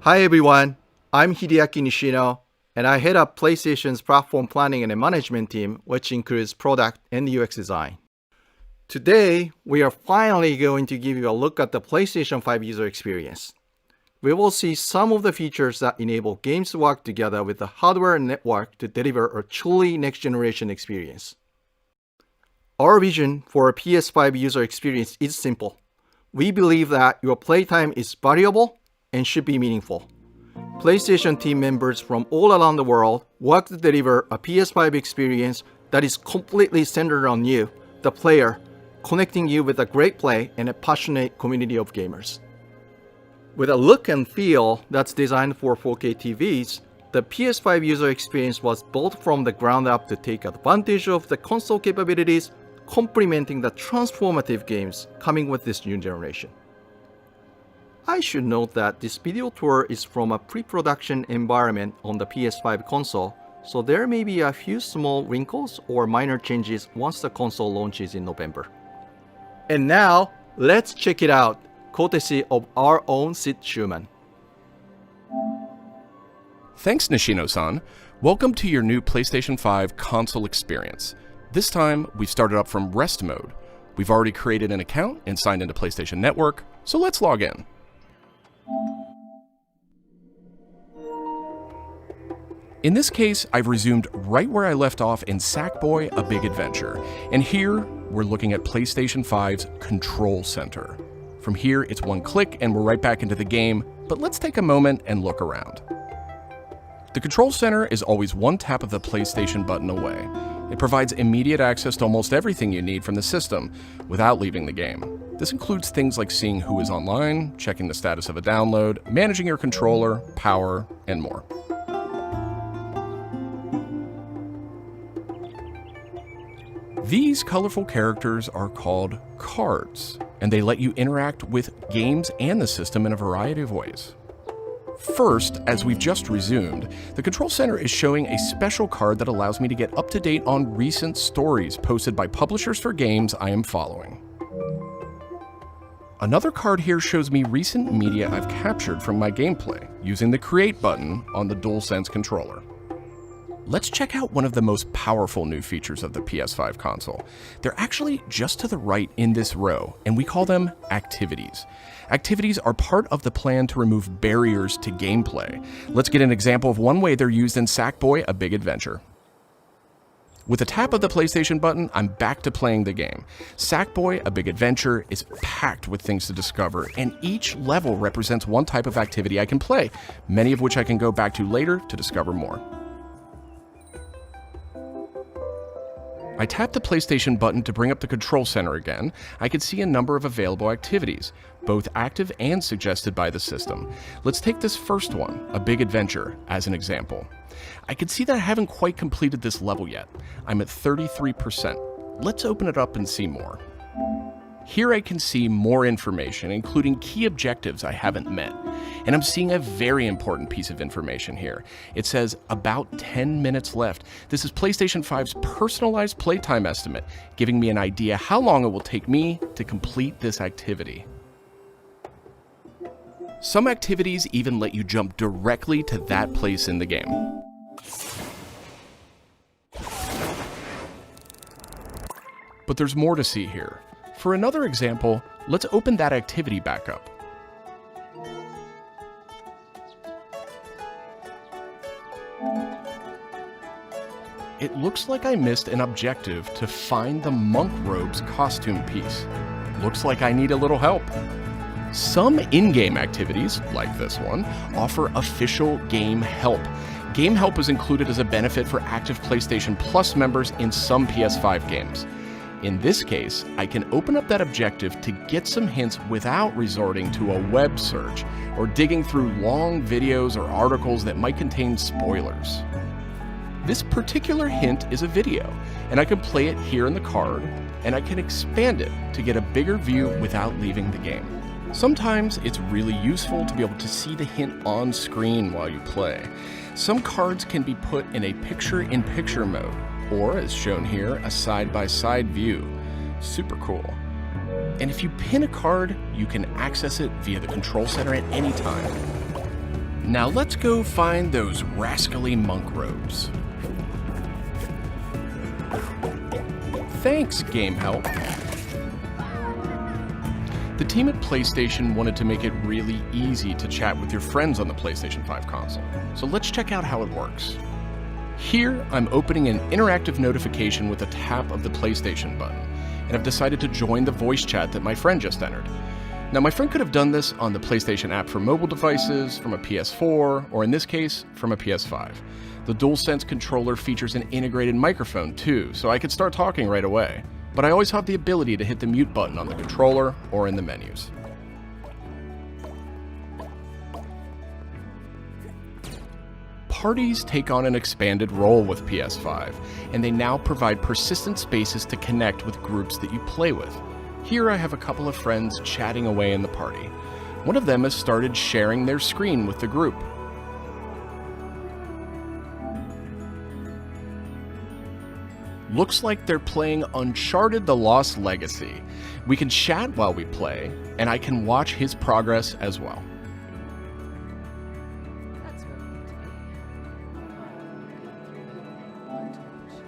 Hi everyone, I'm Hideaki Nishino, and I head up PlayStation's platform planning and management team, which includes product and UX design. Today, we are finally going to give you a look at the PlayStation 5 user experience. We will see some of the features that enable games to work together with the hardware and network to deliver a truly next-generation experience. Our vision for a PS5 user experience is simple. We believe that your playtime is valuable and should be meaningful. PlayStation team members from all around the world work to deliver a PS5 experience that is completely centered on you, the player, connecting you with a great play and a passionate community of gamers. With a look and feel that's designed for 4K TVs, the PS5 user experience was built from the ground up to take advantage of the console capabilities, complementing the transformative games coming with this new generation. I should note that this video tour is from a pre-production environment on the PS5 console, so there may be a few small wrinkles or minor changes once the console launches in November. And now, let's check it out, courtesy of our own Sid Schumann. Thanks, Nishino-san. Welcome to your new PlayStation 5 console experience. This time, we've started up from rest mode. We've already created an account and signed into PlayStation Network, so let's log in. In this case, I've resumed right where I left off in Sackboy: A Big Adventure, and here we're looking at PlayStation 5's Control Center. From here, it's one click and we're right back into the game, but let's take a moment and look around. The Control Center is always one tap of the PlayStation button away. It provides immediate access to almost everything you need from the system without leaving the game. This includes things like seeing who is online, checking the status of a download, managing your controller, power, and more. These colorful characters are called cards, and they let you interact with games and the system in a variety of ways. First, as we've just resumed, the Control Center is showing a special card that allows me to get up to date on recent stories posted by publishers for games I am following. Another card here shows me recent media I've captured from my gameplay using the Create button on the DualSense controller. Let's check out one of the most powerful new features of the PS5 console. They're actually just to the right in this row, and we call them activities. Activities are part of the plan to remove barriers to gameplay. Let's get an example of one way they're used in Sackboy: A Big Adventure. With a tap of the PlayStation button, I'm back to playing the game. Sackboy: A Big Adventure is packed with things to discover, and each level represents one type of activity I can play, many of which I can go back to later to discover more. I tap the PlayStation button to bring up the Control Center again. I can see a number of available activities, both active and suggested by the system. Let's take this first one, A Big Adventure, as an example. I can see that I haven't quite completed this level yet. I'm at 33%. Let's open it up and see more. Here I can see more information, including key objectives I haven't met. And I'm seeing a very important piece of information here. It says about 10 minutes left. This is PlayStation 5's personalized playtime estimate, giving me an idea how long it will take me to complete this activity. Some activities even let you jump directly to that place in the game. But there's more to see here. For another example, let's open that activity back up. It looks like I missed an objective to find the monk robe's costume piece. Looks like I need a little help. Some in-game activities, like this one, offer official game help. Game help is included as a benefit for active PlayStation Plus members in some PS5 games. In this case, I can open up that objective to get some hints without resorting to a web search or digging through long videos or articles that might contain spoilers. This particular hint is a video, and I can play it here in the card, and I can expand it to get a bigger view without leaving the game. Sometimes it's really useful to be able to see the hint on screen while you play. Some cards can be put in a picture-in-picture mode, or as shown here, a side-by-side view. Super cool. And if you pin a card, you can access it via the Control Center at any time. Now let's go find those rascally monk robes. Thanks, Game Help. The team at PlayStation wanted to make it really easy to chat with your friends on the PlayStation 5 console, so let's check out how it works. Here, I'm opening an interactive notification with a tap of the PlayStation button, and I've decided to join the voice chat that my friend just entered. Now, my friend could have done this on the PlayStation app for mobile devices, from a PS4, or in this case, from a PS5. The DualSense controller features an integrated microphone too, so I could start talking right away. But I always have the ability to hit the mute button on the controller or in the menus. Parties take on an expanded role with PS5, and they now provide persistent spaces to connect with groups that you play with. Here I have a couple of friends chatting away in the party. One of them has started sharing their screen with the group. Looks like they're playing Uncharted: The Lost Legacy. We can chat while we play, and I can watch his progress as well.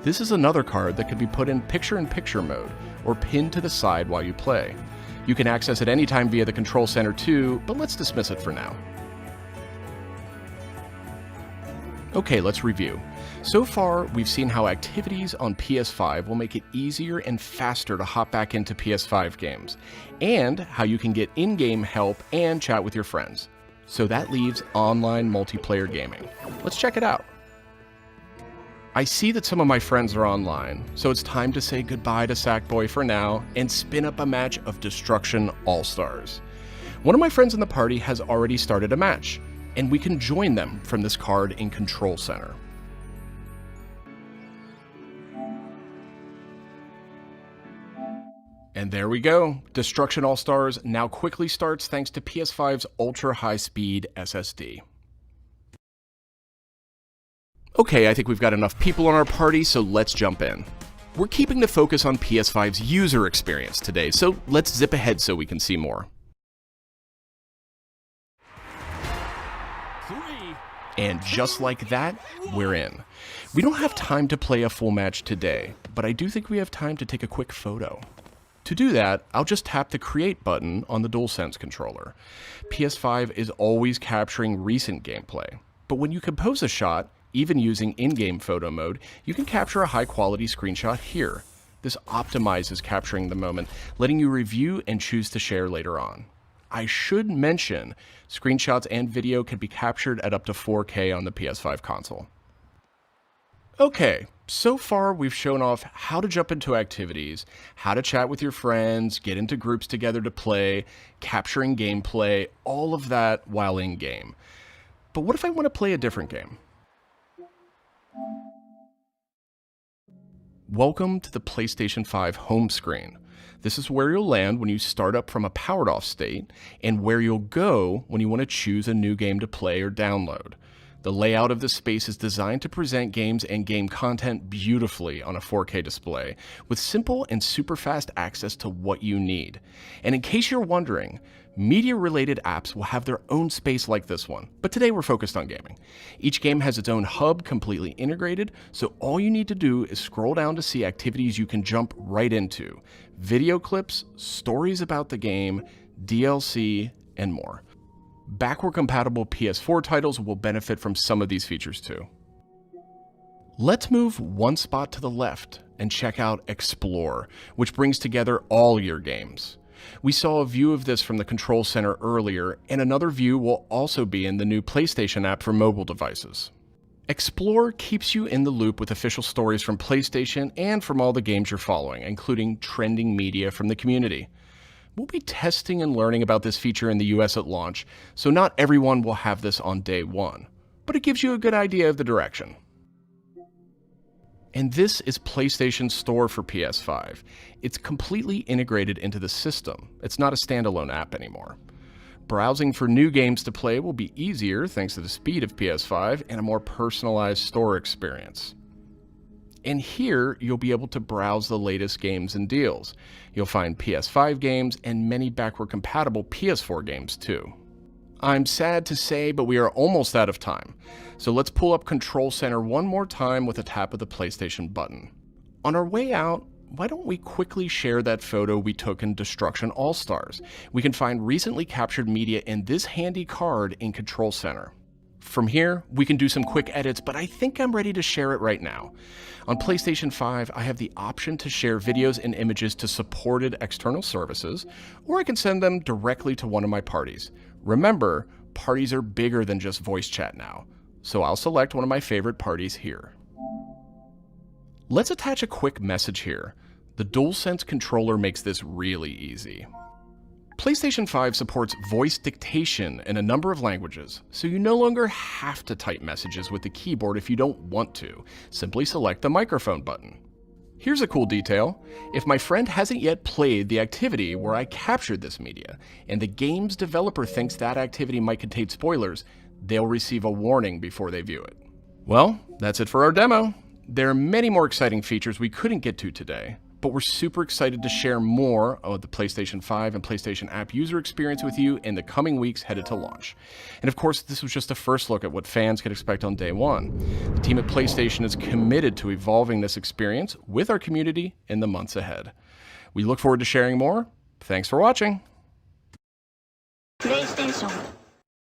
This is another card that could be put in picture-in-picture mode, or pinned to the side while you play. You can access it anytime via the control center too, but let's dismiss it for now. Okay, let's review. So far, we've seen how activities on PS5 will make it easier and faster to hop back into PS5 games, and how you can get in-game help and chat with your friends. So that leaves online multiplayer gaming. Let's check it out. I see that some of my friends are online, so it's time to say goodbye to Sackboy for now and spin up a match of Destruction All-Stars. One of my friends in the party has already started a match, and we can join them from this card in Control Center. And there we go. Destruction All-Stars now quickly starts thanks to PS5's ultra-high-speed SSD. Okay, I think we've got enough people on our party, so let's jump in. We're keeping the focus on PS5's user experience today, so let's zip ahead so we can see more. And just like that, we're in. We don't have time to play a full match today, but I do think we have time to take a quick photo. To do that, I'll just tap the Create button on the DualSense controller. PS5 is always capturing recent gameplay, but when you compose a shot, even using in-game photo mode, you can capture a high-quality screenshot here. This optimizes capturing the moment, letting you review and choose to share later on. I should mention, screenshots and video can be captured at up to 4K on the PS5 console. Okay, so far we've shown off how to jump into activities, how to chat with your friends, get into groups together to play, capturing gameplay, all of that while in-game. But what if I want to play a different game? Welcome to the PlayStation 5 home screen. This is where you'll land when you start up from a powered off state, and where you'll go when you want to choose a new game to play or download. The layout of the space is designed to present games and game content beautifully on a 4K display, with simple and super fast access to what you need. And in case you're wondering, media-related apps will have their own space like this one, but today we're focused on gaming. Each game has its own hub completely integrated, so all you need to do is scroll down to see activities you can jump right into. Video clips, stories about the game, DLC, and more. Backward-compatible PS4 titles will benefit from some of these features too. Let's move one spot to the left and check out Explore, which brings together all your games. We saw a view of this from the Control Center earlier, and another view will also be in the new PlayStation app for mobile devices. Explore keeps you in the loop with official stories from PlayStation and from all the games you're following, including trending media from the community. We'll be testing and learning about this feature in the US at launch, so not everyone will have this on day one, but it gives you a good idea of the direction. And this is PlayStation's store for PS5. It's completely integrated into the system. It's not a standalone app anymore. Browsing for new games to play will be easier thanks to the speed of PS5 and a more personalized store experience. And here, you'll be able to browse the latest games and deals. You'll find PS5 games and many backward-compatible PS4 games too. I'm sad to say, but we are almost out of time. So let's pull up Control Center one more time with a tap of the PlayStation button. On our way out, why don't we quickly share that photo we took in Destruction All-Stars? We can find recently captured media in this handy card in Control Center. From here, we can do some quick edits, but I think I'm ready to share it right now. On PlayStation 5, I have the option to share videos and images to supported external services, or I can send them directly to one of my parties. Remember, parties are bigger than just voice chat now, so I'll select one of my favorite parties here. Let's attach a quick message here. The DualSense controller makes this really easy. PlayStation 5 supports voice dictation in a number of languages, so you no longer have to type messages with the keyboard if you don't want to. Simply select the microphone button. Here's a cool detail. If my friend hasn't yet played the activity where I captured this media, and the game's developer thinks that activity might contain spoilers, they'll receive a warning before they view it. Well, that's it for our demo. There are many more exciting features we couldn't get to today, but we're super excited to share more of the PlayStation 5 and PlayStation app user experience with you in the coming weeks headed to launch. And of course, this was just a first look at what fans can expect on day one. The team at PlayStation is committed to evolving this experience with our community in the months ahead. We look forward to sharing more. Thanks for watching.